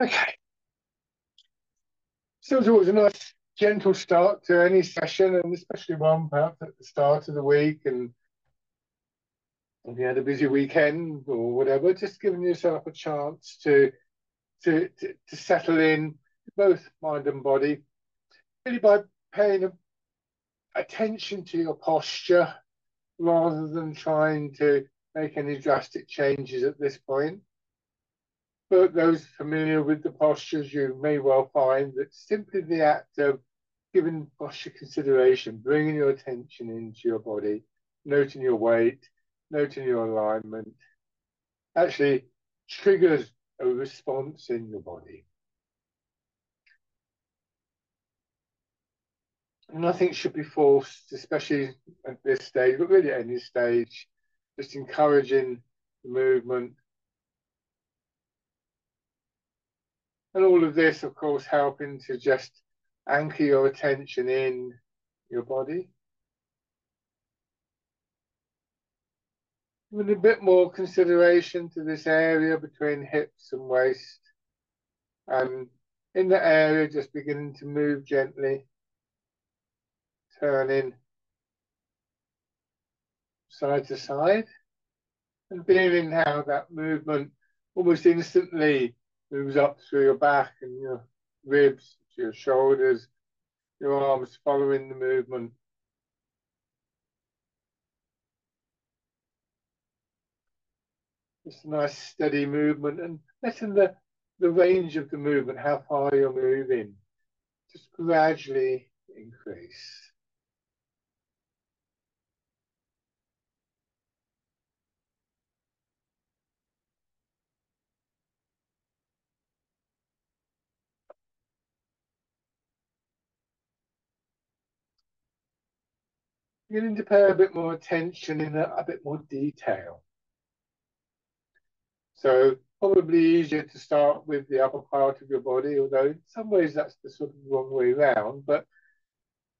Okay, so it's always a nice gentle start to any session, and especially one perhaps at the start of the week. And if you had a busy weekend or whatever, just giving yourself a chance to settle in both mind and body, really by paying attention to your posture rather than trying to make any drastic changes at this point. But those familiar with the postures, you may well find that simply the act of giving posture consideration, bringing your attention into your body, noting your weight, noting your alignment, actually triggers a response in your body. Nothing should be forced, especially at this stage, but really at any stage, just encouraging the movement. And all of this, of course, helping to just anchor your attention in your body. With a bit more consideration to this area between hips and waist. And in the area, just beginning to move gently, turning side to side, and feeling how that movement almost instantly moves up through your back and your ribs, to your shoulders, your arms following the movement. Just a nice steady movement, and letting the range of the movement, how far you're moving, just gradually increase. Beginning to pay a bit more attention in a bit more detail. So probably easier to start with the upper part of your body, although in some ways that's the sort of wrong way around. But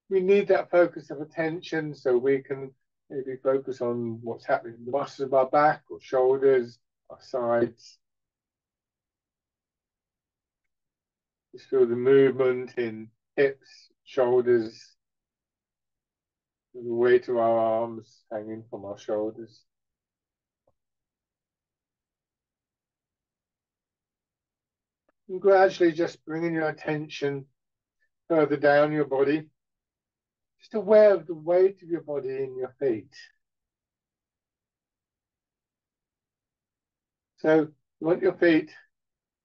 we need that focus of attention so we can maybe focus on what's happening in the muscles of our back or shoulders, our sides. Just feel the movement in hips, shoulders, the weight of our arms hanging from our shoulders. And gradually just bringing your attention further down your body, just aware of the weight of your body in your feet. So you want your feet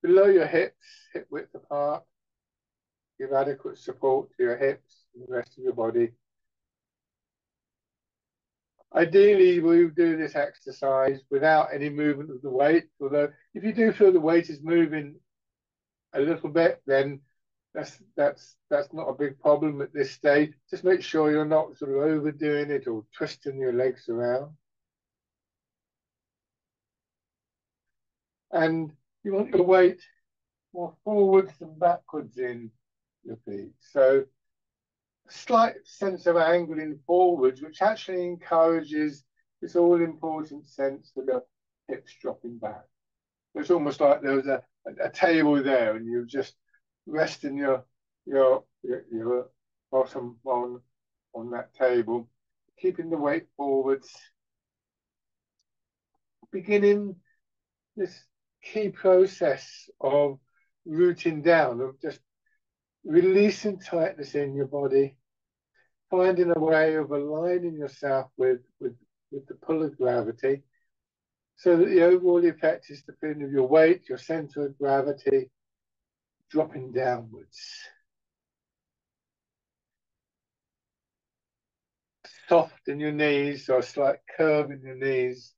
below your hips, hip width apart. Give adequate support to your hips and the rest of your body. Ideally, we do this exercise without any movement of the weight, although if you do feel the weight is moving a little bit, then that's not a big problem at this stage. Just make sure you're not sort of overdoing it or twisting your legs around. And you want your weight more forwards and backwards in your feet. So a slight sense of angling forwards, which actually encourages this all-important sense of the hips dropping back. It's almost like there was a table there, and you're just resting your bottom on that table, keeping the weight forwards, beginning this key process of rooting down, of just releasing tightness in your body, finding a way of aligning yourself with the pull of gravity, so that the overall effect is the feeling of your weight, your center of gravity, dropping downwards. Soft in your knees, so a slight curve in your knees.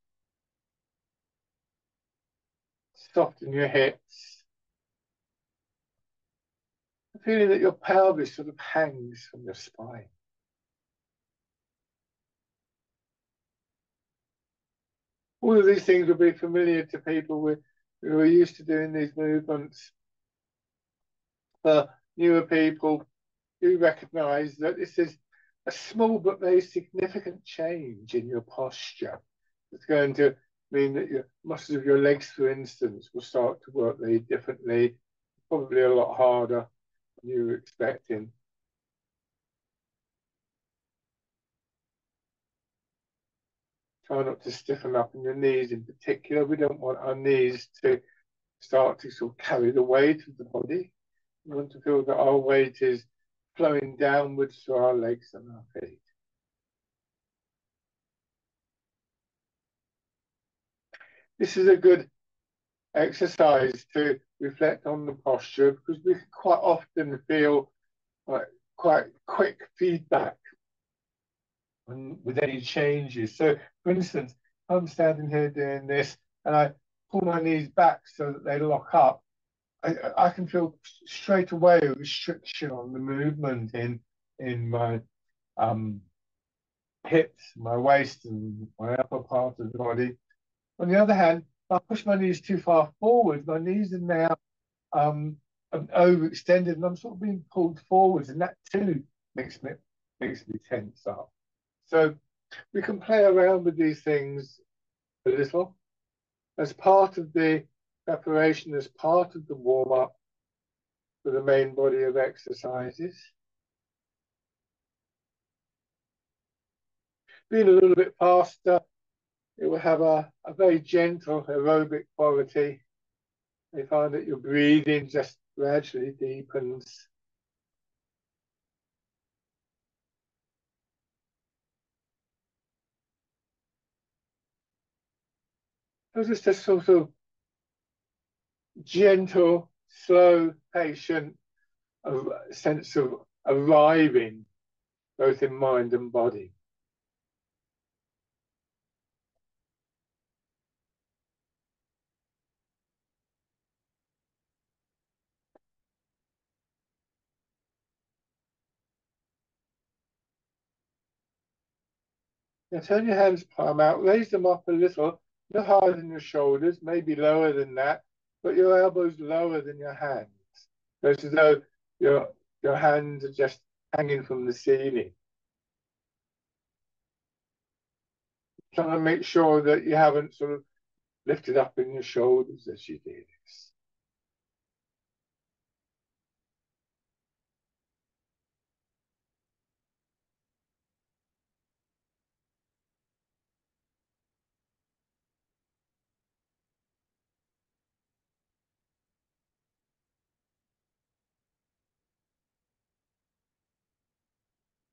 Soft in your hips. The feeling that your pelvis sort of hangs from your spine. All of these things will be familiar to people who are used to doing these movements. For newer people, do recognize that this is a small but very significant change in your posture. It's going to mean that your muscles of your legs, for instance, will start to work very differently. probably a lot harder than you were expecting. Try not to stiffen up in your knees in particular. We don't want our knees to start to sort of carry the weight of the body. We want to feel that our weight is flowing downwards to our legs and our feet. This is a good exercise to reflect on the posture because we quite often feel like quite quick feedback with any changes. So, for instance, I'm standing here doing this and I pull my knees back so that they lock up. I can feel straight away a restriction on the movement in my um, hips, my waist, and my upper part of the body. On the other hand, if I push my knees too far forward, my knees are now um, overextended and I'm sort of being pulled forwards, and that too makes me tense up. So we can play around with these things a little as part of the preparation, as part of the warm up for the main body of exercises. Being a little bit faster, it will have a very gentle aerobic quality. You find that your breathing just gradually deepens. So just a sort of gentle, slow, patient sense of arriving both in mind and body. Now turn your hands palm out, raise them up a little, no higher than your shoulders, maybe lower than that, but your elbows lower than your hands. So it's as though your hands are just hanging from the ceiling. Trying to make sure that you haven't sort of lifted up in your shoulders as you do this.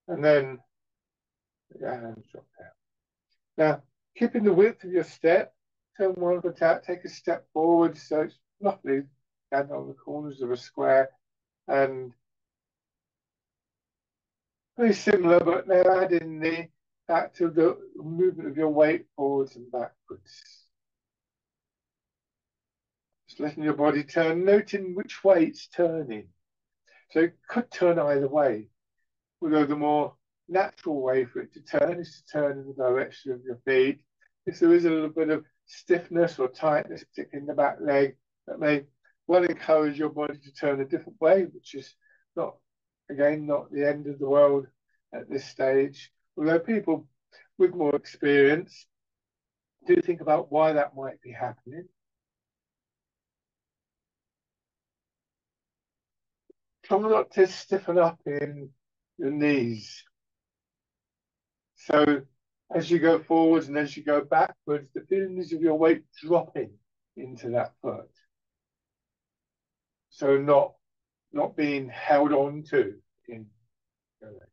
And then your hands drop down. Now, keeping the width of your step, turn one foot out, take a step forward so it's roughly down on the corners of a square, and very similar, but now add in the act of the movement of your weight forwards and backwards. Just letting your body turn, noting which way it's turning. So it could turn either way, although the more natural way for it to turn is to turn in the direction of your feet. If there is a little bit of stiffness or tightness, particularly in the back leg, that may well encourage your body to turn a different way, which is not, again, not the end of the world at this stage. Although people with more experience do think about why that might be happening. Try not to stiffen up in your knees. So as you go forwards and as you go backwards, the feeling is of your weight dropping into that foot. So not being held on to in your legs.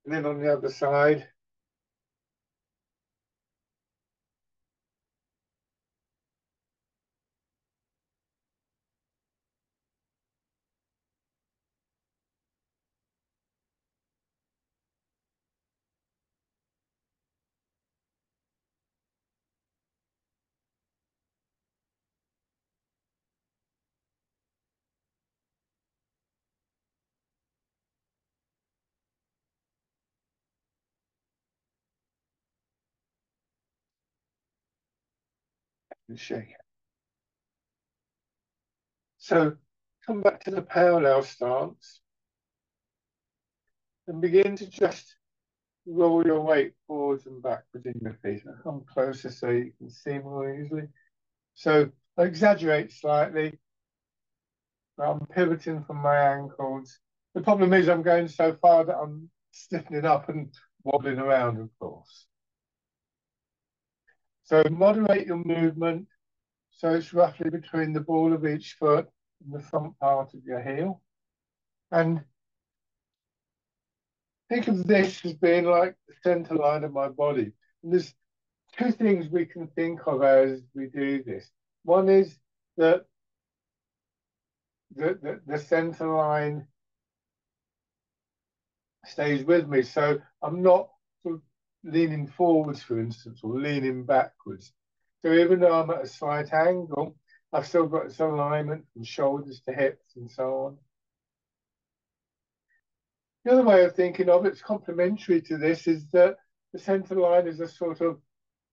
And then on the other side, and shake it. So come back to the parallel stance and begin to just roll your weight forwards and backwards in your feet. I'll come closer so you can see more easily. So I exaggerate slightly. I'm pivoting from my ankles. The problem is I'm going so far that I'm stiffening up and wobbling around, of course. So moderate your movement. So it's roughly between the ball of each foot and the front part of your heel. And think of this as being like the center line of my body. And there's two things we can think of as we do this. One is that the center line stays with me. So I'm not sort of leaning forwards, for instance, or leaning backwards. So even though I'm at a slight angle, I've still got this alignment from shoulders to hips and so on. The other way of thinking of it's complementary to this is that the center line is a sort of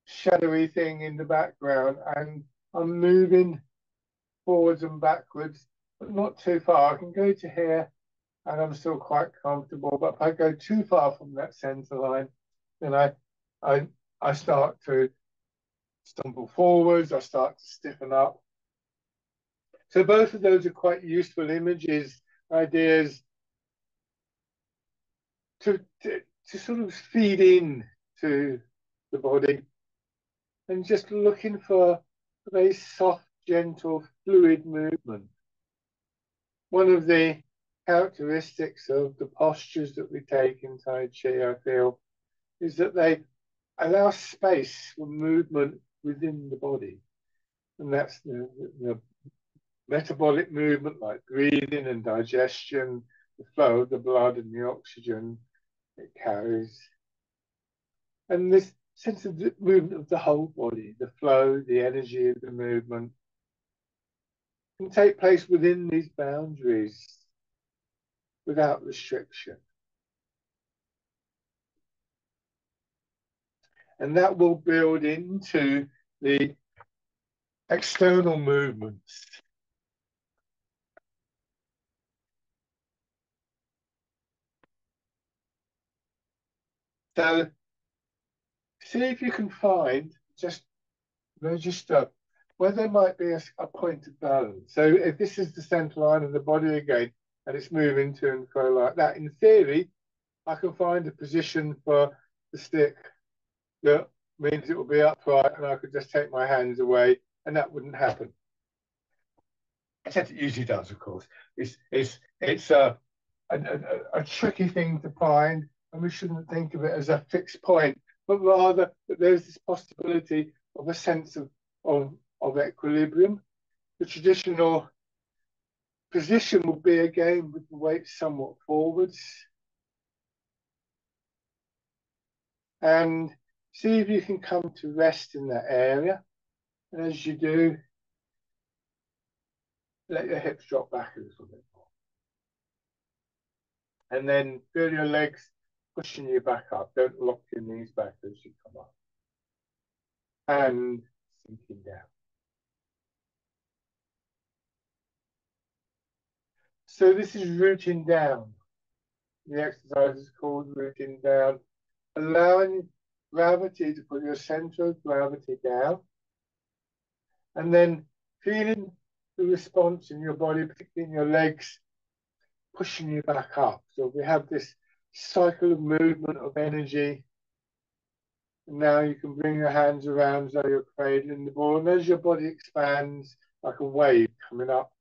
shadowy thing in the background, and I'm moving forwards and backwards, but not too far. I can go to here and I'm still quite comfortable, but if I go too far from that center line, then I start to stumble forwards, I start to stiffen up. So both of those are quite useful images, ideas to sort of feed in to the body, and just looking for a very soft, gentle, fluid movement. One of the characteristics of the postures that we take in Tai Chi, I feel, is that they allow space for movement within the body. And that's the metabolic movement like breathing and digestion, the flow of the blood and the oxygen it carries. And this sense of the movement of the whole body, the flow, the energy of the movement, can take place within these boundaries without restriction. And that will build into the external movements. So see if you can find, just register where there might be a point of balance. So if this is the center line of the body again, and it's moving to and fro like that, in theory, I can find a position for the stick that means it will be upright, and I could just take my hands away and that wouldn't happen. Except it usually does, of course. It's a tricky thing to find, and we shouldn't think of it as a fixed point, but rather that there's this possibility of a sense of equilibrium. The traditional position will be again with the weight somewhat forwards, and see if you can come to rest in that area. And as you do, let your hips drop back a little bit more. And then feel your legs pushing you back up. Don't lock your knees back as you come up. And sinking down. So this is rooting down. The exercise is called rooting down. Allowing gravity to put your center of gravity down. And then feeling the response in your body, particularly in your legs, pushing you back up. So we have this cycle of movement of energy. And now you can bring your hands around as though you're cradling the ball. And as your body expands, like a wave coming up,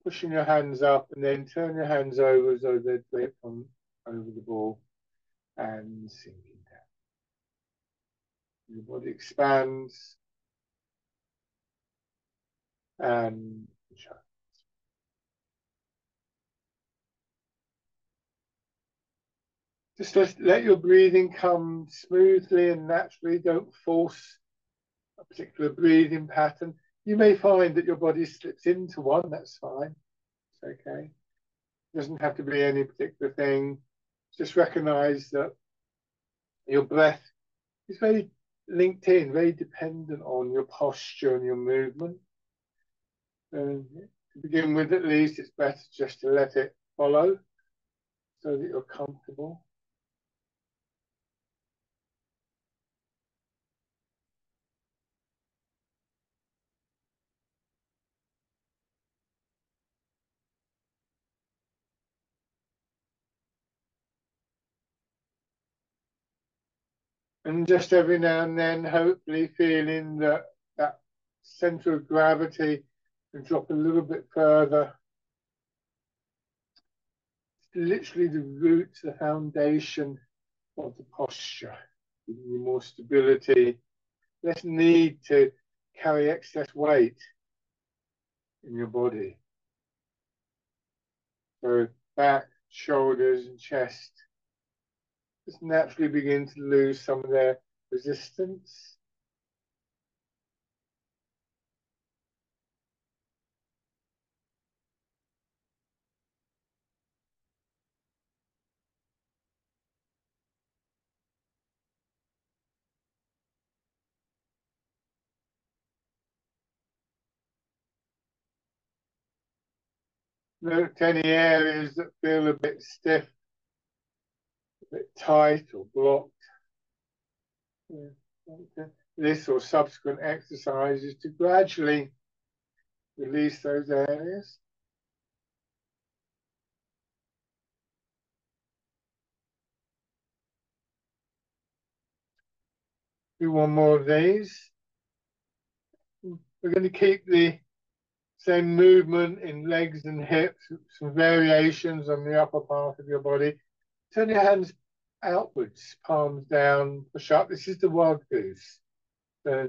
pushing your hands up, and then turn your hands over as though they'd drip on over the ball and sinking down. Your body expands and shut. Just let your breathing come smoothly and naturally. Don't force a particular breathing pattern. You may find that your body slips into one. That's fine. It's okay. It doesn't have to be any particular thing. Just recognize that your breath is very linked in, very dependent on your posture and your movement. To begin with, at least, it's better just to let it follow so that you're comfortable. And just every now and then, hopefully feeling that that center of gravity can drop a little bit further. It's literally the root, the foundation of the posture, giving you more stability, less need to carry excess weight in your body. So back, shoulders, and chest just naturally begin to lose some of their resistance. Note any areas that feel a bit stiff, a bit tight or blocked. This or subsequent exercises to gradually release those areas. Do one more of these. We're going to keep the same movement in legs and hips, some variations on the upper part of your body. Turn your hands outwards, palms down, push up. This is the wild goose. So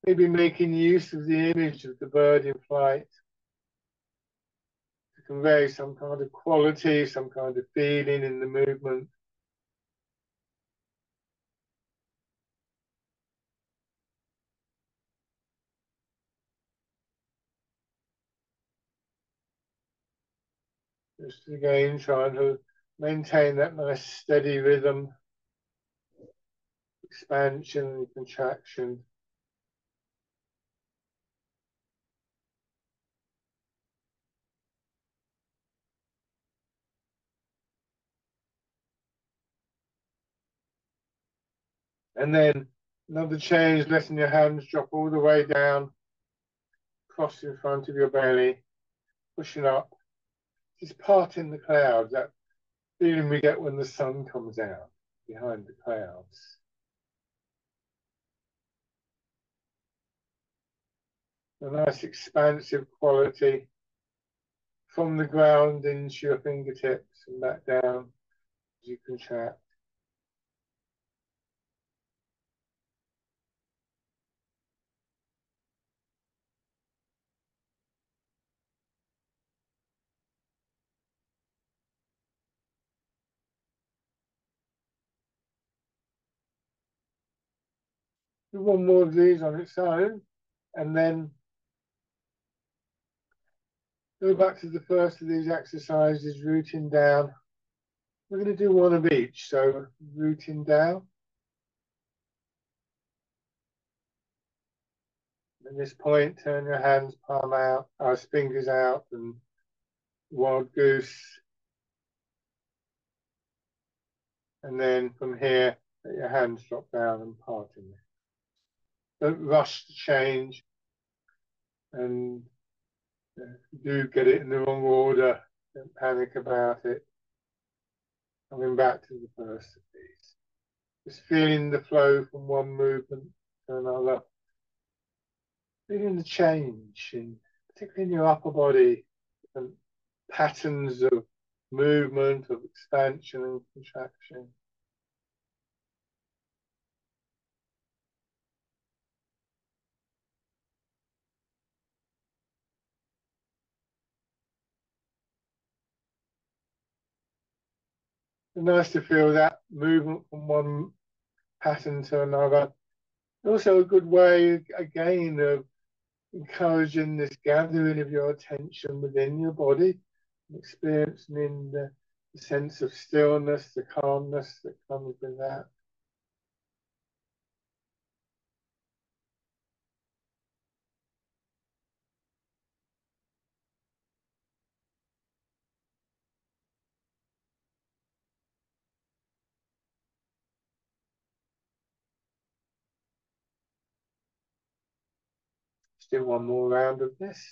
maybe making use of the image of the bird in flight to convey some kind of quality, some kind of feeling in the movement. Just again, trying to maintain that nice steady rhythm, expansion and contraction. And then another change, letting your hands drop all the way down, cross in front of your belly, pushing up. Just parting the clouds, that feeling we get when the sun comes out behind the clouds. A nice expansive quality from the ground into your fingertips and back down as you contract. Do one more of these on its own, and then go back to the first of these exercises, rooting down. We're going to do one of each. So rooting down. At this point, turn your hands, palm out, fingers out, and wild goose. And then from here, let your hands drop down and parting. Don't rush to change. And if you do get it in the wrong order, don't panic about it. Coming back to the first of these. Just feeling the flow from one movement to another. Feeling the change, particularly in your upper body, different patterns of movement, of expansion and contraction. It's nice to feel that movement from one pattern to another. Also a good way, again, of encouraging this gathering of your attention within your body, experiencing the sense of stillness, the calmness that comes with that. Let's do one more round of this.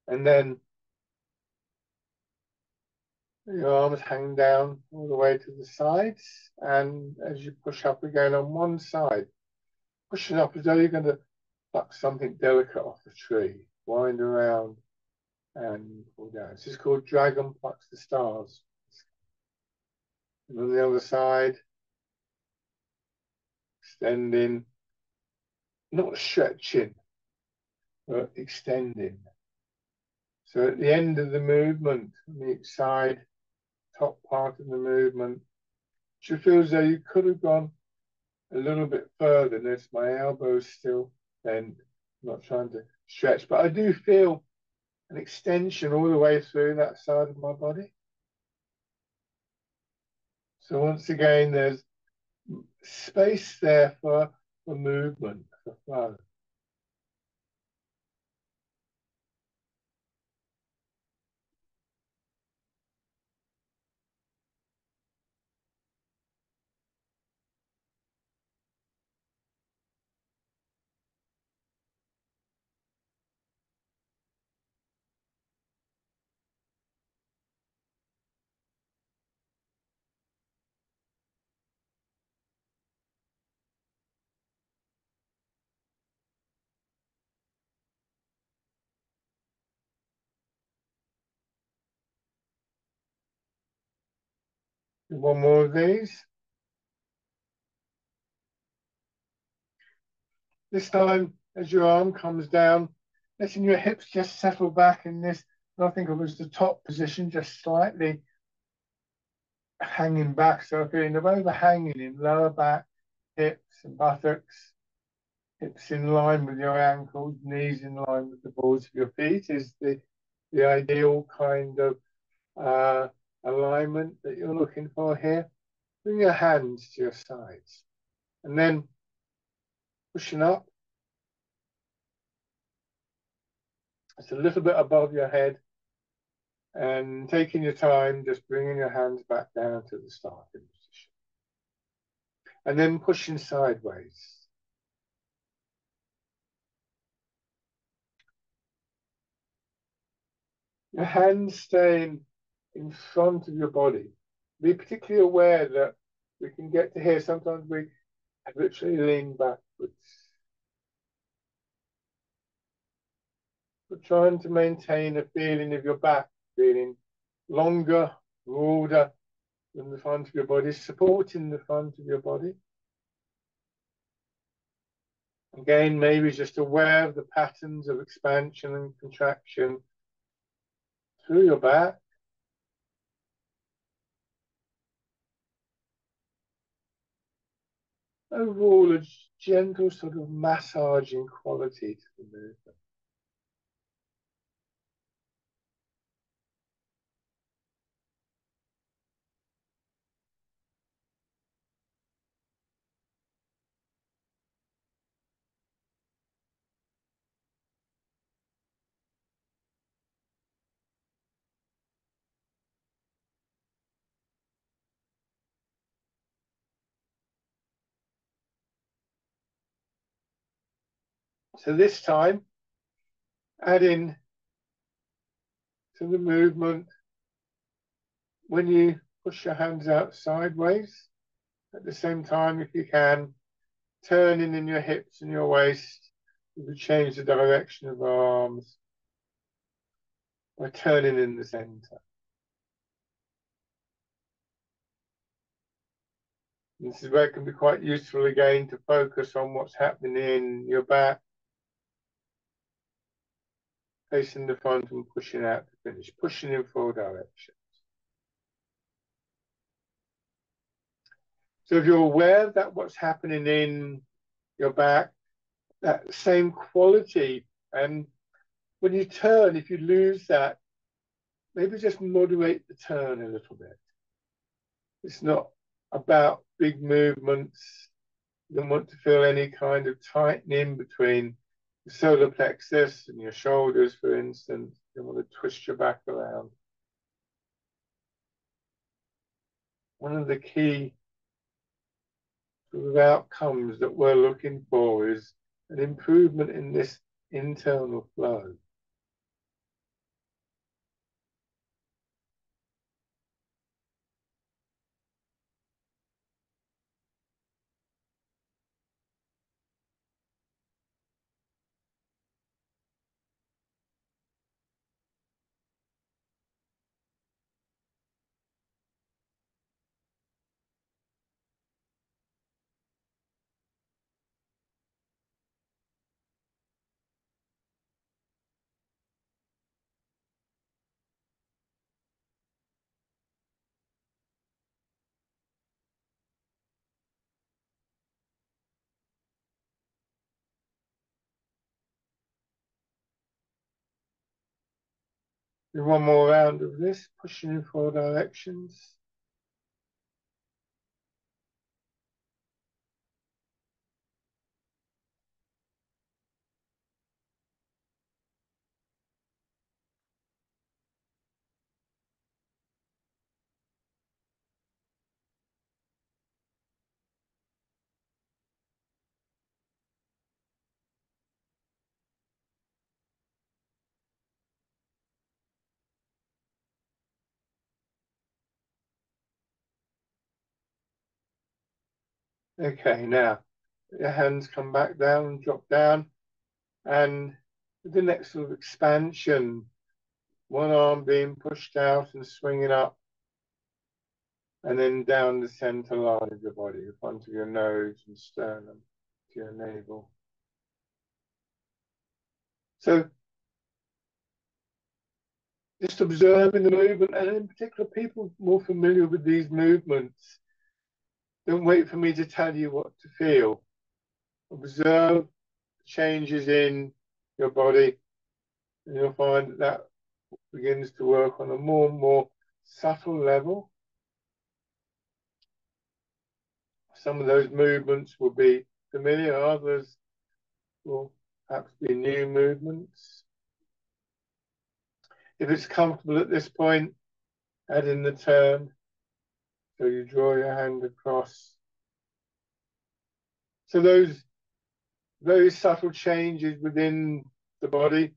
And then your arms hang down all the way to the sides. And as you push up again on one side, pushing up as though you're going to pluck something delicate off the tree, wind around and pull down. This is called Dragon Plucks the Stars. And on the other side, extending, not stretching, but extending. So at the end of the movement, on each side, top part of the movement, you feel as though you could have gone a little bit further. Notice my elbows still bent. I'm not trying to stretch, but I do feel an extension all the way through that side of my body. So once again, there's space there for movement, for flow. One more of these. This time, as your arm comes down, letting your hips just settle back in this, I think it was the top position, just slightly hanging back. So a feeling of overhanging in lower back, hips and buttocks, hips in line with your ankles, knees in line with the balls of your feet is the ideal kind of alignment that you're looking for here. Bring your hands to your sides and then pushing up. It's a little bit above your head and taking your time, just bringing your hands back down to the starting position. And then pushing sideways. Your hands staying in front of your body. Be particularly aware that we can get to here. Sometimes we habitually lean backwards. But trying to maintain a feeling of your back feeling longer, broader than the front of your body, supporting the front of your body. Again, maybe just aware of the patterns of expansion and contraction through your back. Overall, a gentle sort of massaging quality to the movement. So this time, add in to the movement when you push your hands out sideways. At the same time, if you can, turning in your hips and your waist. You can change the direction of our arms by turning in the center. This is where it can be quite useful again to focus on what's happening in your back, facing the front and pushing out to finish, pushing in four directions. So if you're aware of that, what's happening in your back, that same quality, and when you turn, if you lose that, maybe just moderate the turn a little bit. It's not about big movements. You don't want to feel any kind of tightening between the solar plexus and your shoulders, for instance. You don't want to twist your back around. One of the key sort of outcomes that we're looking for is an improvement in this internal flow. Do one more round of this, pushing in 4 directions. Okay, now your hands come back down, drop down, and the next sort of expansion, one arm being pushed out and swinging up, and then down the center line of your body, in front of your nose and sternum to your navel. So just observing the movement, and in particular, people more familiar with these movements, don't wait for me to tell you what to feel. Observe changes in your body, and you'll find that that begins to work on a more and more subtle level. Some of those movements will be familiar, others will perhaps be new movements. If it's comfortable at this point, add in the turn. So you draw your hand across. So those very subtle changes within the body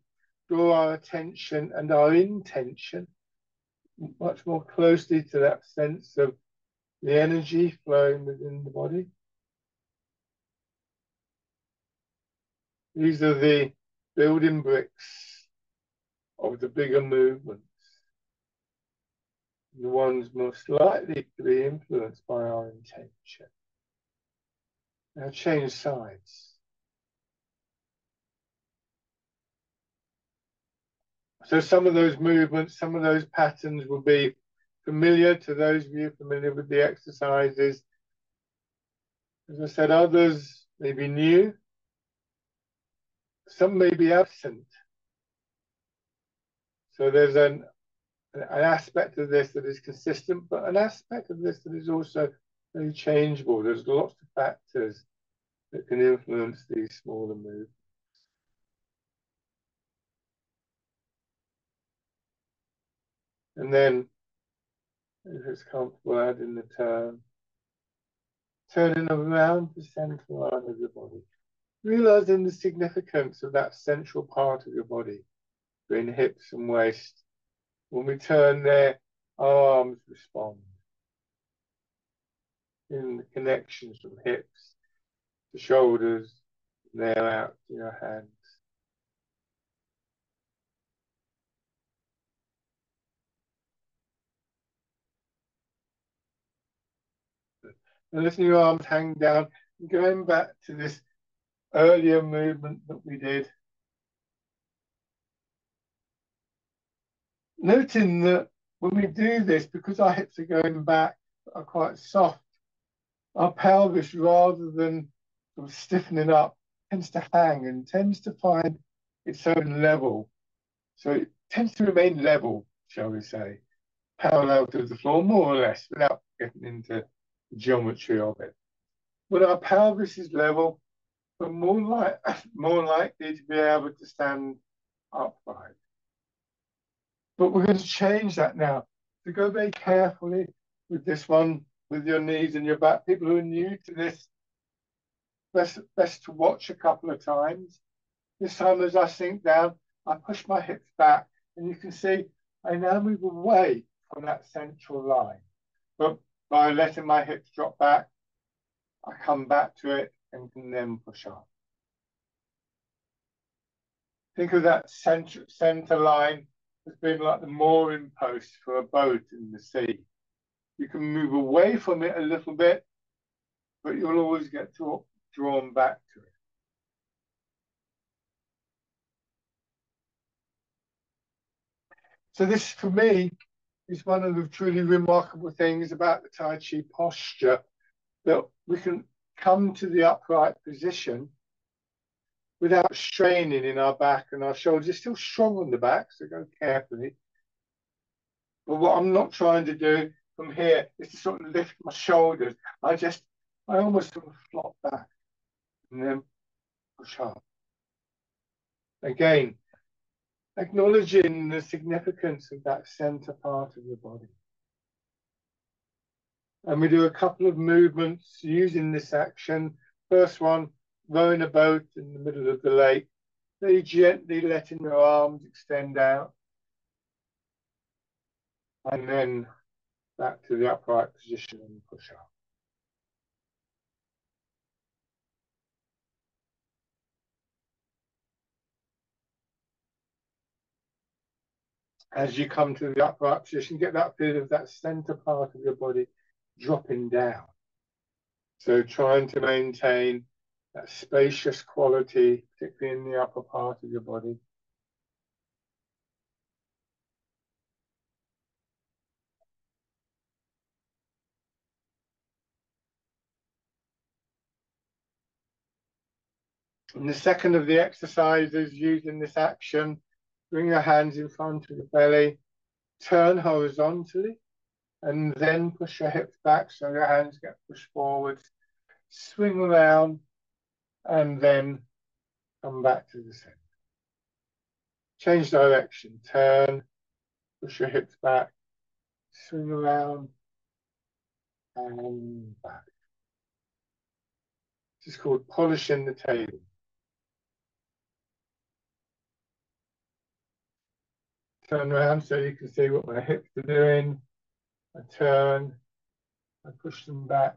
draw our attention and our intention much more closely to that sense of the energy flowing within the body. These are the building bricks of the bigger movements, the ones most likely to be influenced by our intention. Now change sides. So some of those movements, some of those patterns will be familiar to those of you familiar with the exercises. As I said, others may be new. Some may be absent. So there's an aspect of this that is consistent, but an aspect of this that is also very changeable. There's lots of factors that can influence these smaller movements. And then, if it's comfortable, add in the turn. Turning around the central line of your body. Realizing the significance of that central part of your body, between hips and waist. When we turn there, our arms respond. In the connections from hips to shoulders, and there out to your hands. And letting your arms hang down, and going back to this earlier movement that we did. Noting that when we do this, because our hips are going back, are quite soft, our pelvis, rather than sort of stiffening up, tends to hang and tends to find its own level. So it tends to remain level shall we say, parallel to the floor, more or less, without getting into the geometry of it. When our pelvis is level, we're more likely to be able to stand upright. But we're going to change that now. So go very carefully with this one, with your knees and your back. People who are new to this, best to watch a couple of times. This time as I sink down, I push my hips back, and you can see I now move away from that central line. But by letting my hips drop back, I come back to it and can then push up. Think of that center line as being like the mooring post for a boat in the sea. You can move away from it a little bit, but you'll always get drawn back to it. So this, for me, is one of the truly remarkable things about the Tai Chi posture, that we can come to the upright position without straining in our back and our shoulders. It's still strong on the back, so go carefully. But what I'm not trying to do from here is to sort of lift my shoulders. I almost sort of flop back and then push up. Again, acknowledging the significance of that center part of the body. And we do a couple of movements using this action. First one, rowing a boat in the middle of the lake, very gently letting your arms extend out. And then back to the upright position and push up. As you come to the upright position, get that feel of that center part of your body dropping down. So trying to maintain that spacious quality, particularly in the upper part of your body. And the second of the exercises using this action, bring your hands in front of the belly, turn horizontally, and then push your hips back so your hands get pushed forwards, swing around, and then come back to the center. Change direction, turn, push your hips back, swing around, and back. This is called polishing the table. Turn around so you can see what my hips are doing. I turn, I push them back,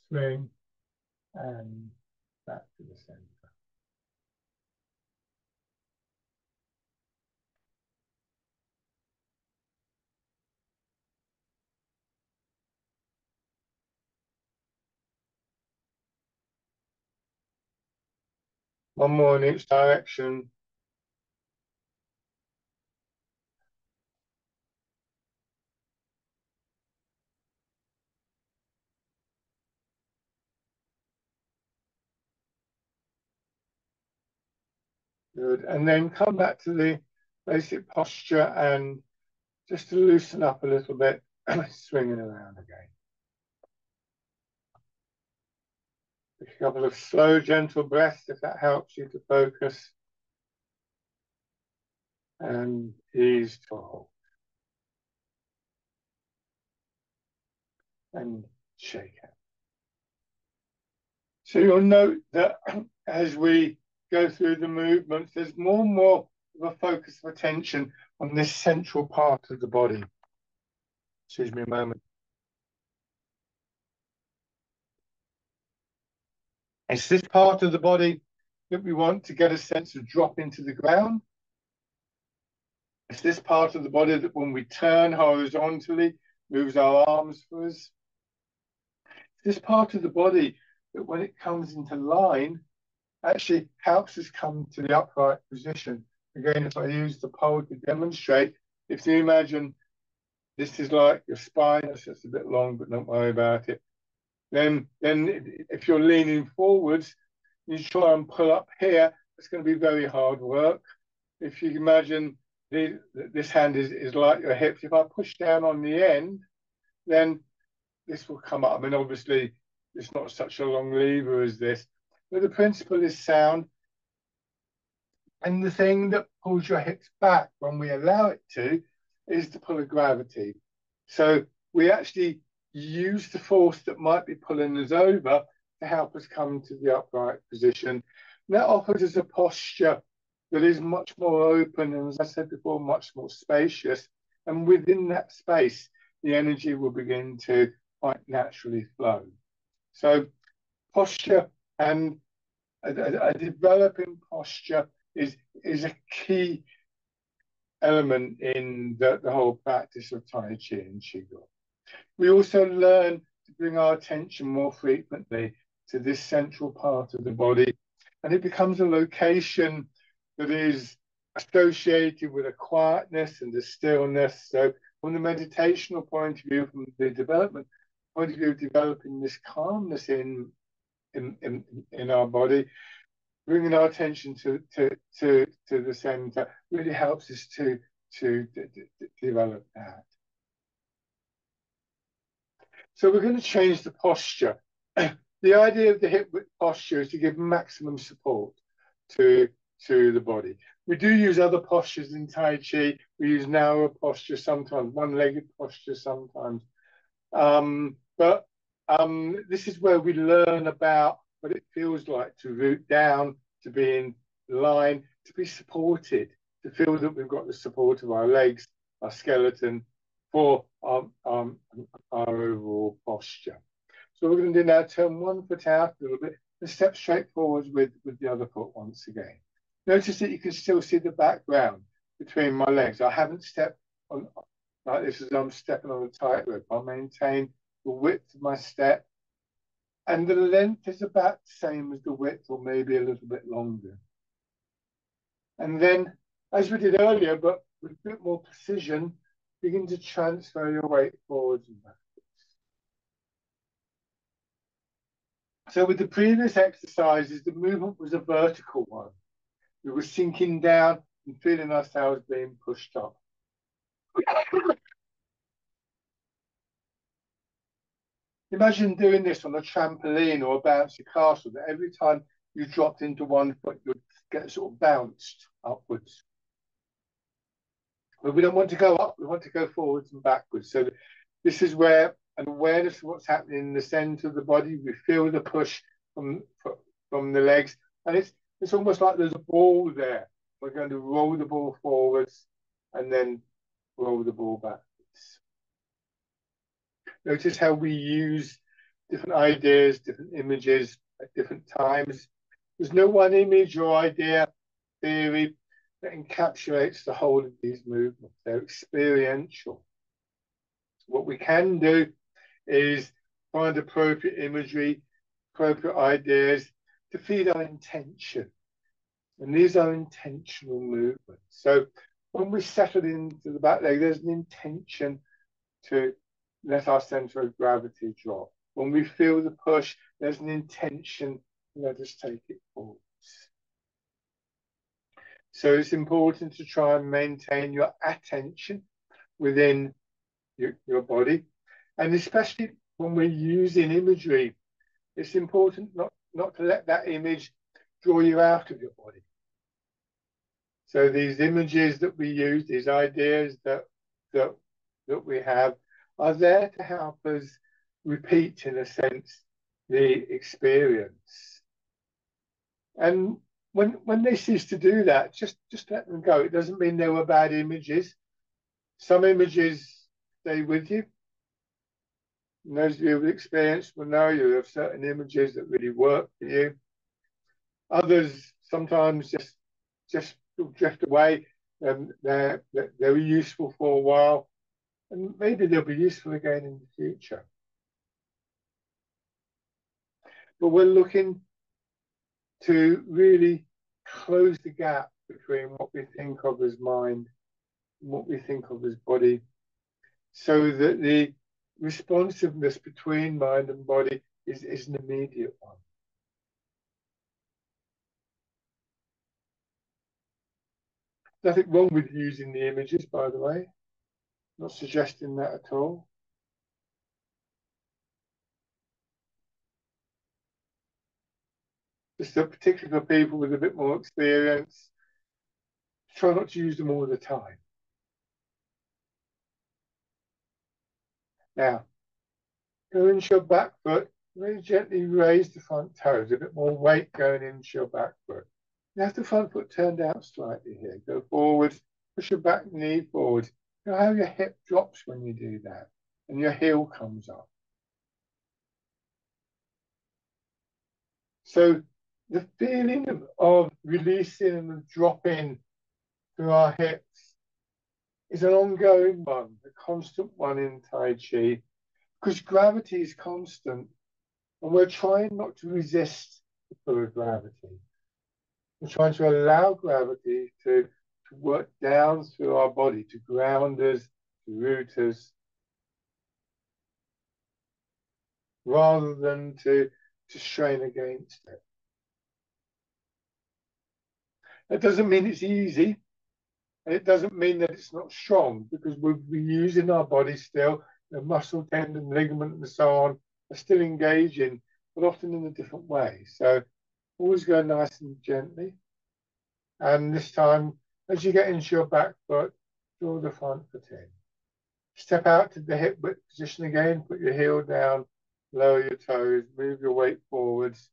swing, and back to the center. One more in each direction. Good. And then come back to the basic posture and just to loosen up a little bit, swinging around again. A couple of slow, gentle breaths if that helps you to focus. And ease to hold. And shake it. So you'll note that as we go through the movements, there's more and more of a focus of attention on this central part of the body. Excuse me a moment. It's this part of the body that we want to get a sense of drop into the ground. It's this part of the body that when we turn horizontally, moves our arms for us. It's this part of the body that when it comes into line, actually helps us come to the upright position. Again, if I use the pole to demonstrate, if you imagine this is like your spine, it's just a bit long, but don't worry about it. Then if you're leaning forwards, you try and pull up here, it's going to be very hard work. If you imagine this hand is like your hips. If I push down on the end, then this will come up. I mean, obviously, it's not such a long lever as this, but the principle is sound. And the thing that pulls your hips back when we allow it to is the pull of gravity. So we actually use the force that might be pulling us over to help us come to the upright position. And that offers us a posture that is much more open and, as I said before, much more spacious. And within that space, the energy will begin to quite naturally flow. So posture and a developing posture is a key element in the whole practice of Tai Chi and Qigong. We also learn to bring our attention more frequently to this central part of the body, and it becomes a location that is associated with a quietness and a stillness. So from the meditational point of view, from the development point of view, developing this calmness in our body, bringing our attention to the center really helps us to develop that. So we're going to change the posture. The idea of the hip width posture is to give maximum support to the body. We do use other postures in Tai Chi. We use narrower posture sometimes, one-legged posture sometimes. But this is where we learn about what it feels like to root down, to be in line, to be supported, to feel that we've got the support of our legs, our skeleton, for our overall posture. So we're going to do now, turn one foot out a little bit and step straight forwards with the other foot once again. Notice that you can still see the background between my legs. I haven't stepped on like this as I'm stepping on a tightrope. I maintain the width of my step, and the length is about the same as the width, or maybe a little bit longer. And then, as we did earlier, but with a bit more precision, begin to transfer your weight forwards and backwards. So with the previous exercises, the movement was a vertical one. We were sinking down and feeling ourselves being pushed up. Imagine doing this on a trampoline or a bouncy castle, that every time you dropped into one foot, you'd get sort of bounced upwards. But we don't want to go up, we want to go forwards and backwards. So this is where an awareness of what's happening in the center of the body. We feel the push from the legs, and it's almost like there's a ball there. We're going to roll the ball forwards and then roll the ball backwards. Notice how we use different ideas, different images at different times. There's no one image or idea, theory that encapsulates the whole of these movements. They're experiential. What we can do is find appropriate imagery, appropriate ideas to feed our intention. And these are intentional movements. So when we settle into the back leg, there's an intention to let our center of gravity drop. When we feel the push, there's an intention to let us take it forwards. So it's important to try and maintain your attention within your body. And especially when we're using imagery, it's important not to let that image draw you out of your body. So these images that we use, these ideas that we have, are there to help us repeat, in a sense, the experience. And when they cease to do that, just let them go. It doesn't mean they were bad images. Some images stay with you. And those of you with experience will know you have certain images that really work for you. Others sometimes just drift away. They're useful for a while, and maybe they'll be useful again in the future. But we're looking to really close the gap between what we think of as mind and what we think of as body, so that the responsiveness between mind and body is an immediate one. Nothing wrong with using the images, by the way. Not suggesting that at all. Just that particularly for people with a bit more experience, try not to use them all the time. Now, go into your back foot, very gently raise the front toes, a bit more weight going into your back foot. You have the front foot turned out slightly here. Go forward, push your back knee forward. You know how your hip drops when you do that, and your heel comes up. So the feeling of releasing and dropping through our hips is an ongoing one, a constant one in Tai Chi, because gravity is constant, and we're trying not to resist the pull of gravity. We're trying to allow gravity to work down through our body, to ground us, to root us, rather than to strain against it. That doesn't mean it's easy, and it doesn't mean that it's not strong, because we're using our body still. The muscle, tendon, ligament, and so on are still engaging, but often in a different way. So always go nice and gently. And this time, as you get into your back foot, draw the front foot in. Step out to the hip width position again, put your heel down, lower your toes, move your weight forwards.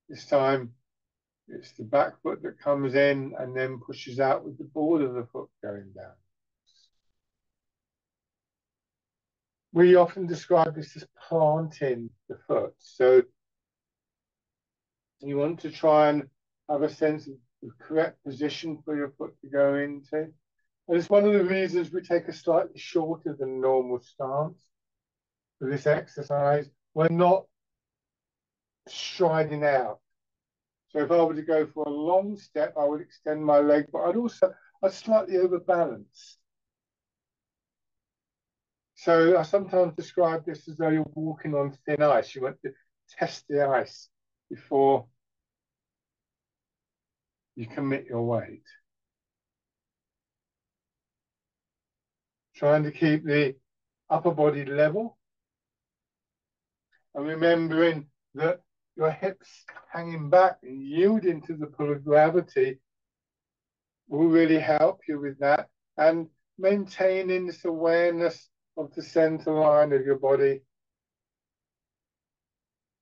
This time, it's the back foot that comes in and then pushes out with the ball of the foot going down. We often describe this as planting the foot. So you want to try and have a sense of the correct position for your foot to go into. And it's one of the reasons we take a slightly shorter than normal stance for this exercise. We're not striding out. So if I were to go for a long step, I would extend my leg, but I'd slightly overbalance. So I sometimes describe this as though you're walking on thin ice. You want to test the ice before you commit your weight. Trying to keep the upper body level and remembering that your hips hanging back and yielding to the pull of gravity will really help you with that, and maintaining this awareness of the center line of your body.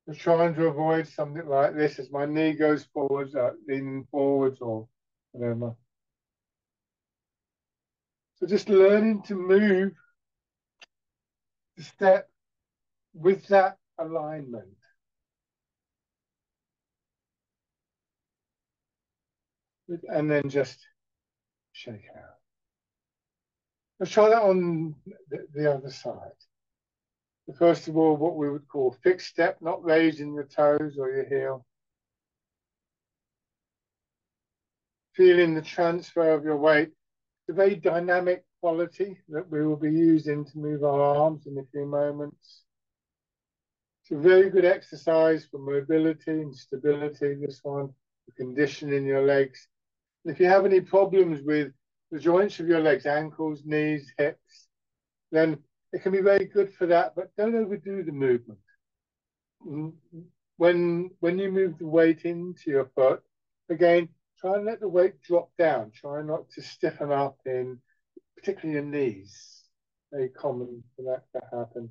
I'm trying to avoid something like this as my knee goes forwards, leaning forwards or whatever. So just learning to move the step with that alignment. And then just shake out. Let's try that on the other side. First of all, what we would call fixed step, not raising your toes or your heel. Feeling the transfer of your weight. It's a very dynamic quality that we will be using to move our arms in a few moments. It's a very good exercise for mobility and stability, this one, for conditioning your legs. And if you have any problems with the joints of your legs, ankles, knees, hips, then it can be very good for that, but don't overdo the movement. When you move the weight into your foot, again, try and let the weight drop down. Try not to stiffen up in particularly your knees. Very common for that to happen.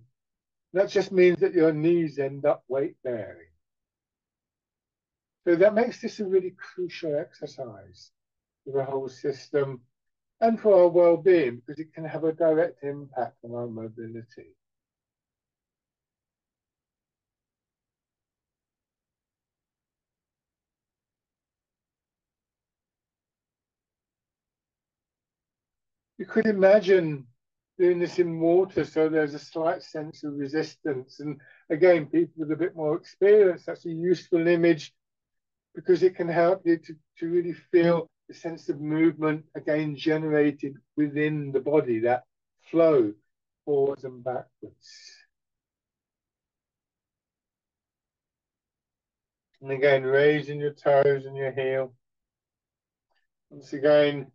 That just means that your knees end up weight bearing. So that makes this a really crucial exercise for the whole system and for our well-being, because it can have a direct impact on our mobility. You could imagine doing this in water, so there's a slight sense of resistance. And again, people with a bit more experience, that's a useful image because it can help you to really feel the sense of movement again generated within the body, that flow forwards and backwards. And again, raising your toes and your heel. Once again,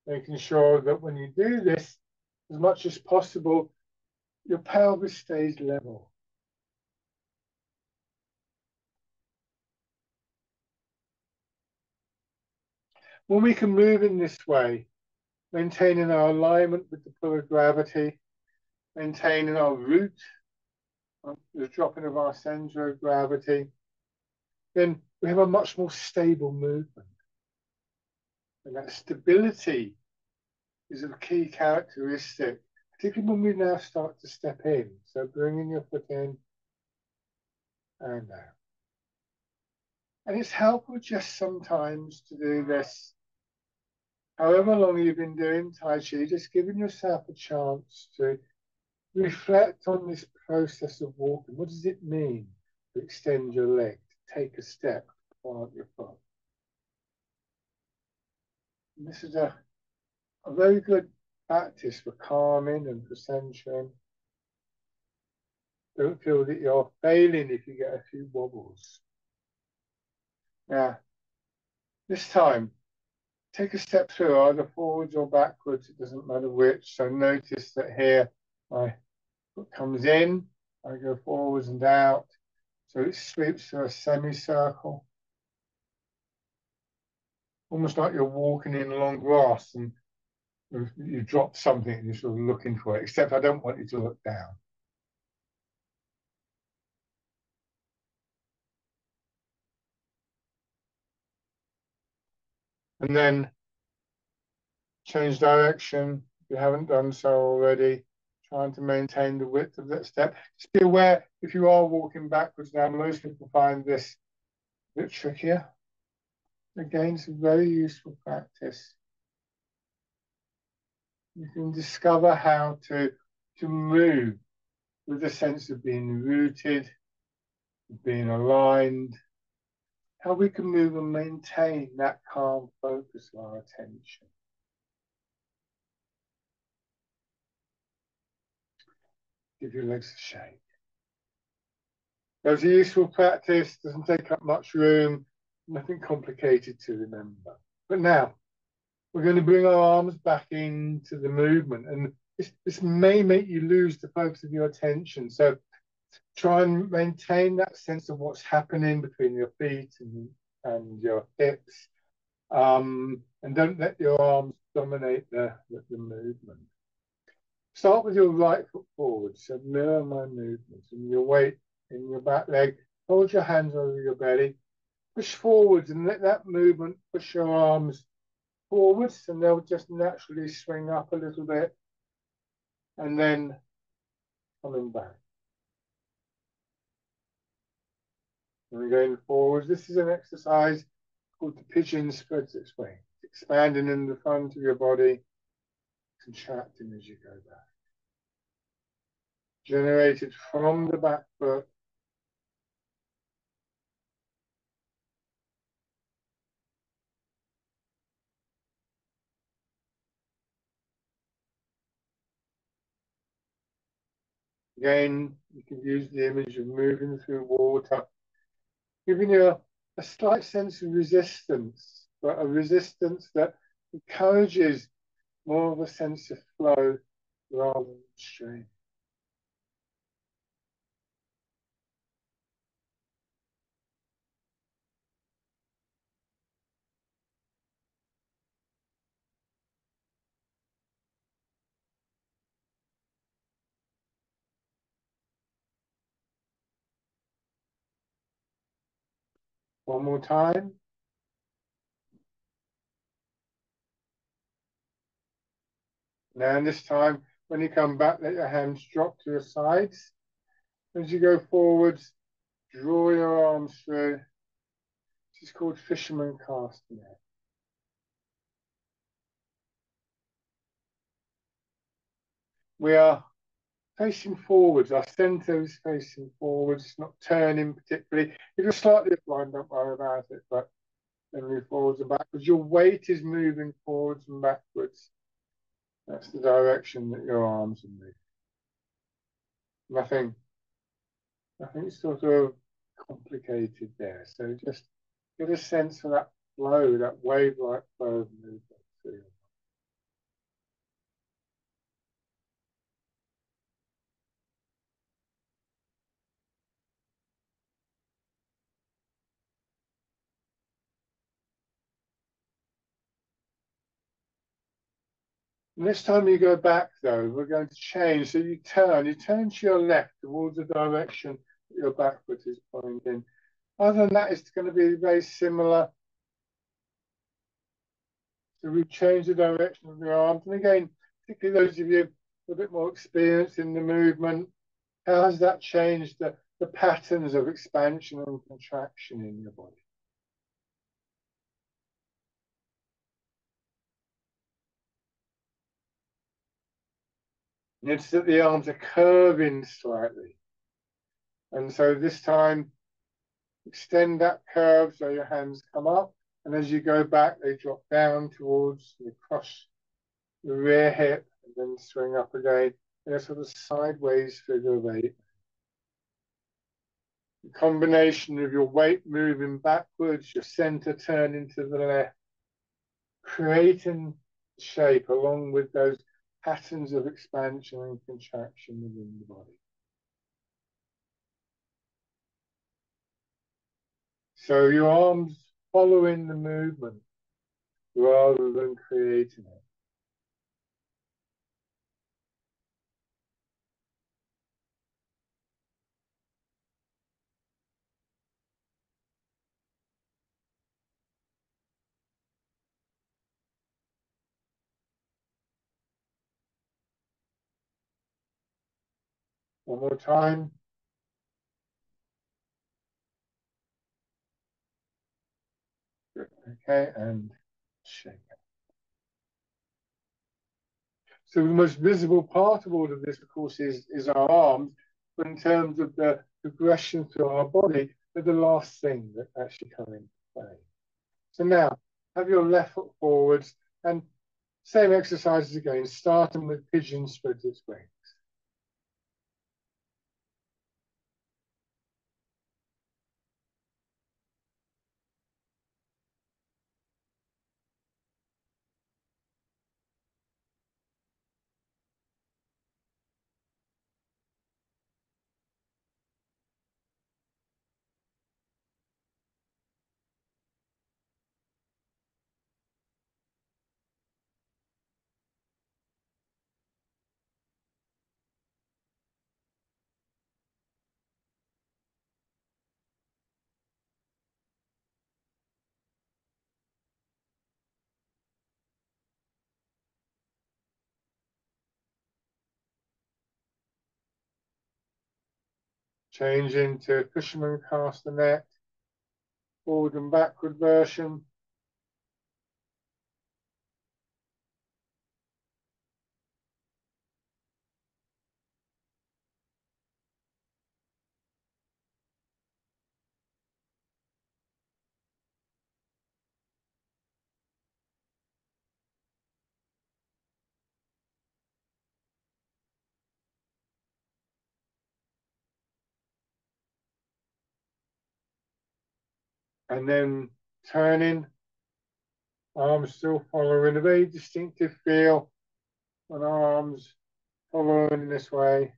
making sure that when you do this, as much as possible, your pelvis stays level. When we can move in this way, maintaining our alignment with the pull of gravity, maintaining our root, the dropping of our center of gravity, then we have a much more stable movement. And that stability is a key characteristic, particularly when we now start to step in. So bringing your foot in and out. And it's helpful just sometimes to do this. However long you've been doing Tai Chi, just giving yourself a chance to reflect on this process of walking. What does it mean to extend your leg, to take a step, to plant your foot? And this is a very good practice for calming and for centering. Don't feel that you're failing if you get a few wobbles. Now, this time, take a step through, either forwards or backwards, it doesn't matter which. So notice that here, my foot comes in, I go forwards and out. So it sweeps through a semicircle. Almost like you're walking in long grass and you drop something and you're sort of looking for it, except I don't want you to look down. And then change direction if you haven't done so already, trying to maintain the width of that step. Just be aware if you are walking backwards now, most people find this a bit trickier. Again, it's a very useful practice. You can discover how to move with a sense of being rooted, being aligned, how we can move and maintain that calm focus of our attention. Give your legs a shake. There's a useful practice, doesn't take up much room, nothing complicated to remember. But now, we're going to bring our arms back into the movement, and this may make you lose the focus of your attention. So try and maintain that sense of what's happening between your feet and your hips. And don't let your arms dominate the movement. Start with your right foot forward, so mirror my movements, and your weight in your back leg. Hold your hands over your belly, push forwards, and let that movement push your arms forwards, and they'll just naturally swing up a little bit, and then coming back. And we're going forwards. This is an exercise called the pigeon spreads its wings, expanding in the front of your body, contracting as you go back. Generated from the back foot. Again, you can use the image of moving through water, giving you a slight sense of resistance, but a resistance that encourages more of a sense of flow rather than strain. One more time. Now this time, when you come back, let your hands drop to your sides. As you go forwards, draw your arms through. This is called fisherman casting. We are facing forwards. Our center is facing forwards, not turning particularly. If you're slightly blind, don't worry about it, but then move forwards and backwards. Your weight is moving forwards and backwards. That's the direction that your arms are moving. Nothing sort of complicated there. So just get a sense of that flow, that wave-like flow of movement through your body. And this time you go back, though, we're going to change. So you turn to your left towards the direction that your back foot is pointing. Other than that, it's going to be very similar. So we've changed the direction of the arms. And again, particularly those of you with a bit more experience in the movement, how has that changed the patterns of expansion and contraction in your body? Notice that the arms are curving slightly. And so this time, extend that curve so your hands come up. And as you go back, they drop down towards the cross the rear hip and then swing up again in a sort of sideways figure of eight. The combination of your weight moving backwards, your center turning to the left, creating shape along with those patterns of expansion and contraction within the body. So your arms following the movement rather than creating it. One more time. Okay, and shake. So the most visible part of all of this, of course, is our arms. But in terms of the progression through our body, they're the last thing that actually come into play. So now, have your left foot forwards and same exercises again, starting with pigeon spreads its wings. Change into fisherman castanet, forward and backward version. And then turning, arms still following a very distinctive feel on arms following in this way.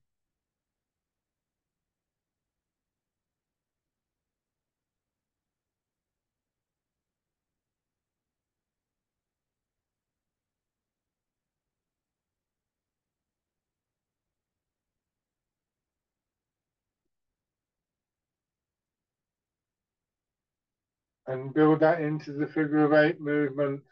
And build that into the figure of eight movement.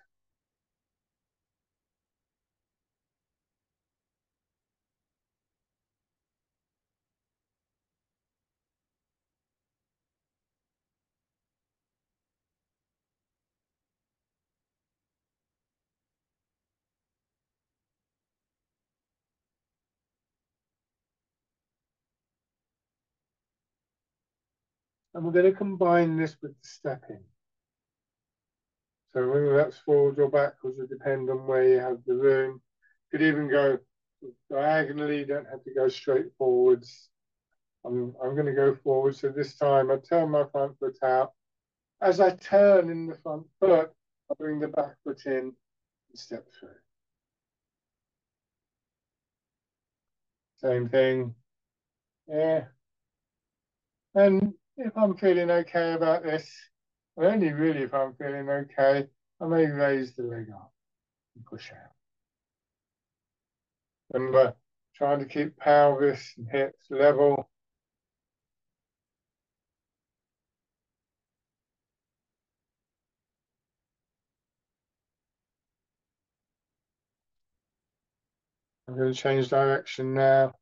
And we're going to combine this with the stepping. So whether that's forwards or backwards will depend on where you have the room. You could even go diagonally, you don't have to go straight forwards. I'm going to go forward. So this time I turn my front foot out. As I turn in the front foot, I bring the back foot in and step through. Same thing. Yeah. And if I'm feeling okay about this, only really if I'm feeling okay, I may raise the leg up and push out. Remember, trying to keep pelvis and hips level. I'm going to change direction now.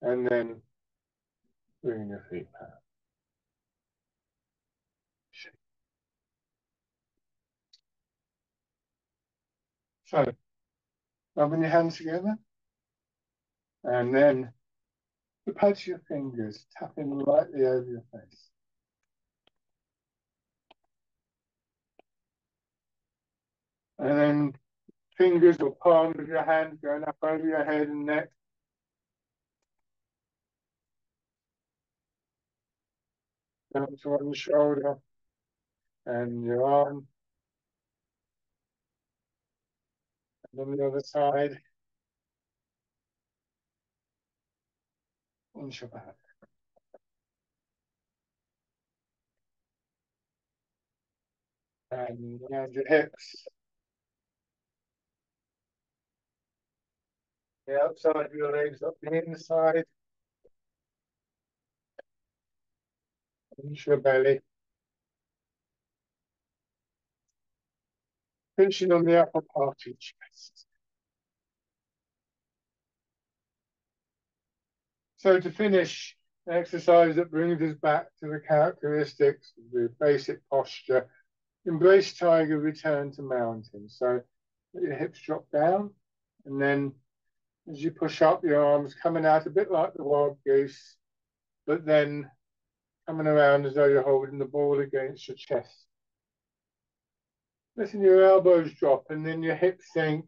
And then bring your feet back. So, rubbing your hands together. And then the pads of your fingers tapping lightly over your face. And then fingers or palms of your hands going up over your head and neck. Down to one shoulder and your arm. And on the other side. And your back. And around your hips. The outside of your legs up the inside. Into your belly. Pinching on the upper part of your chest. So to finish, an exercise that brings us back to the characteristics of the basic posture. Embrace tiger, return to mountain. So let your hips drop down, and then as you push up, your arms coming out a bit like the wild goose, but then coming around as though you're holding the ball against your chest. Letting your elbows drop and then your hips sink,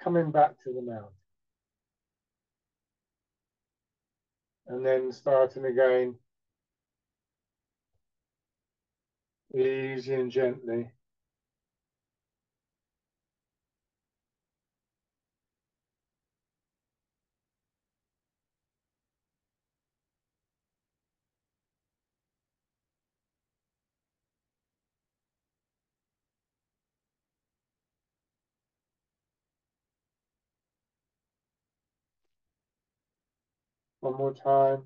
coming back to the mountain. And then starting again, easy and gently. One more time.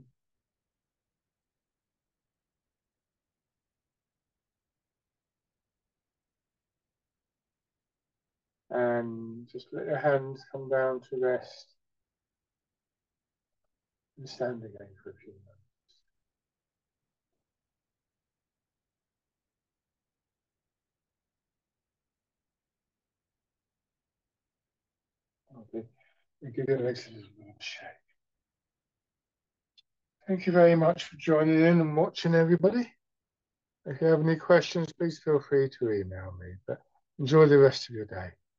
And just let your hands come down to rest. And stand again for a few moments. Okay. We give your legs a little bit of a shake. Thank you very much for joining in and watching, everybody. If you have any questions, please feel free to email me. But enjoy the rest of your day.